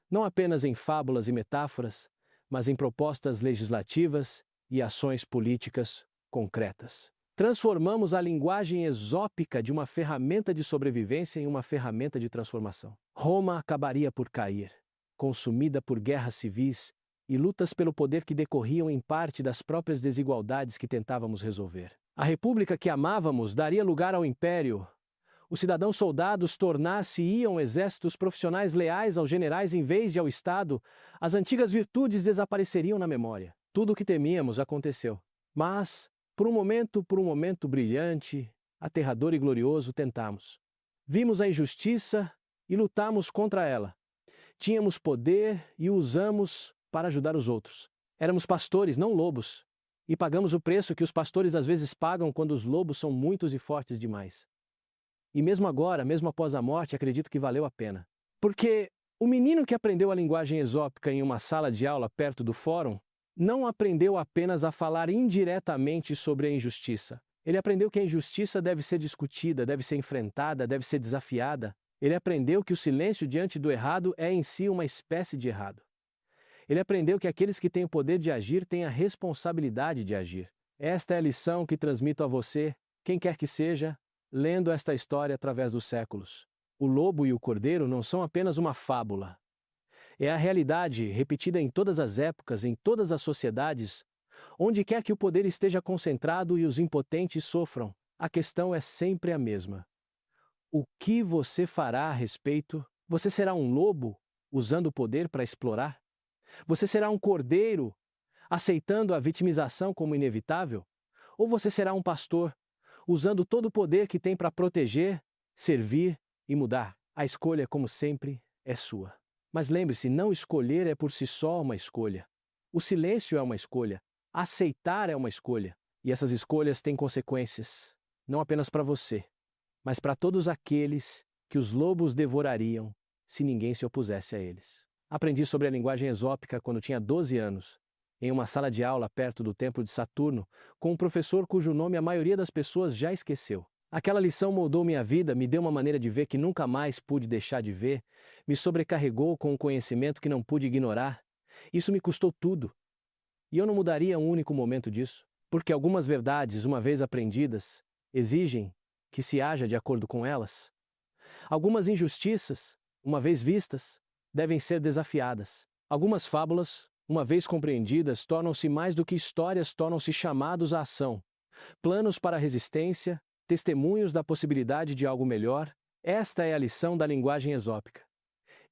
não apenas em fábulas e metáforas, mas em propostas legislativas e ações políticas concretas. Transformamos a linguagem exópica de uma ferramenta de sobrevivência em uma ferramenta de transformação. Roma acabaria por cair, consumida por guerras civis e lutas pelo poder que decorriam em parte das próprias desigualdades que tentávamos resolver. A república que amávamos daria lugar ao império. Os cidadãos soldados tornar-se-iam exércitos profissionais leais aos generais em vez de ao Estado. As antigas virtudes desapareceriam na memória. Tudo o que temíamos aconteceu. Mas, por um momento brilhante, aterrador e glorioso, tentamos. Vimos a injustiça e lutamos contra ela. Tínhamos poder e o usamos para ajudar os outros. Éramos pastores, não lobos. E pagamos o preço que os pastores às vezes pagam quando os lobos são muitos e fortes demais. E mesmo agora, mesmo após a morte, acredito que valeu a pena. Porque o menino que aprendeu a linguagem exópica em uma sala de aula perto do fórum não aprendeu apenas a falar indiretamente sobre a injustiça. Ele aprendeu que a injustiça deve ser discutida, deve ser enfrentada, deve ser desafiada. Ele aprendeu que o silêncio diante do errado é em si uma espécie de errado. Ele aprendeu que aqueles que têm o poder de agir têm a responsabilidade de agir. Esta é a lição que transmito a você, quem quer que seja, lendo esta história através dos séculos. O lobo e o cordeiro não são apenas uma fábula. É a realidade repetida em todas as épocas, em todas as sociedades, onde quer que o poder esteja concentrado e os impotentes sofram. A questão é sempre a mesma. O que você fará a respeito? Você será um lobo, usando o poder para explorar? Você será um cordeiro, aceitando a vitimização como inevitável? Ou você será um pastor, usando todo o poder que tem para proteger, servir e mudar? A escolha, como sempre, é sua. Mas lembre-se, não escolher é por si só uma escolha. O silêncio é uma escolha. Aceitar é uma escolha. E essas escolhas têm consequências, não apenas para você, mas para todos aqueles que os lobos devorariam se ninguém se opusesse a eles. Aprendi sobre a linguagem exópica quando tinha 12 anos, em uma sala de aula perto do templo de Saturno, com um professor cujo nome a maioria das pessoas já esqueceu. Aquela lição moldou minha vida, me deu uma maneira de ver que nunca mais pude deixar de ver, me sobrecarregou com um conhecimento que não pude ignorar. Isso me custou tudo. E eu não mudaria um único momento disso, porque algumas verdades, uma vez aprendidas, exigem que se haja de acordo com elas. Algumas injustiças, uma vez vistas, devem ser desafiadas. Algumas fábulas, uma vez compreendidas, tornam-se mais do que histórias, tornam-se chamados à ação. Planos para a resistência, testemunhos da possibilidade de algo melhor. Esta é a lição da linguagem exópica.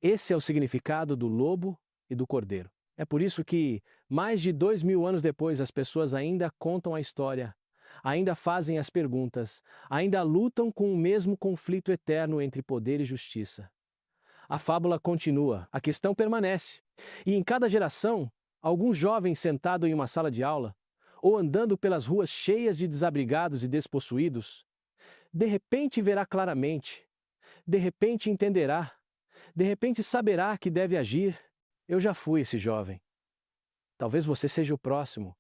Esse é o significado do lobo e do cordeiro. É por isso que, mais de 2000 anos depois, as pessoas ainda contam a história, ainda fazem as perguntas, ainda lutam com o mesmo conflito eterno entre poder e justiça. A fábula continua, a questão permanece. E em cada geração, algum jovem sentado em uma sala de aula, ou andando pelas ruas cheias de desabrigados e despossuídos, de repente verá claramente, de repente entenderá, de repente saberá que deve agir. Eu já fui esse jovem. Talvez você seja o próximo.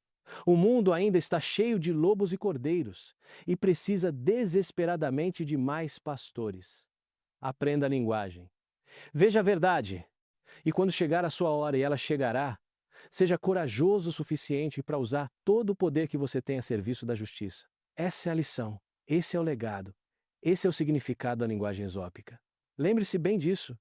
O mundo ainda está cheio de lobos e cordeiros, e precisa desesperadamente de mais pastores. Aprenda a linguagem. Veja a verdade, e quando chegar a sua hora, e ela chegará, seja corajoso o suficiente para usar todo o poder que você tem a serviço da justiça. Essa é a lição, esse é o legado, esse é o significado da linguagem exópica. Lembre-se bem disso.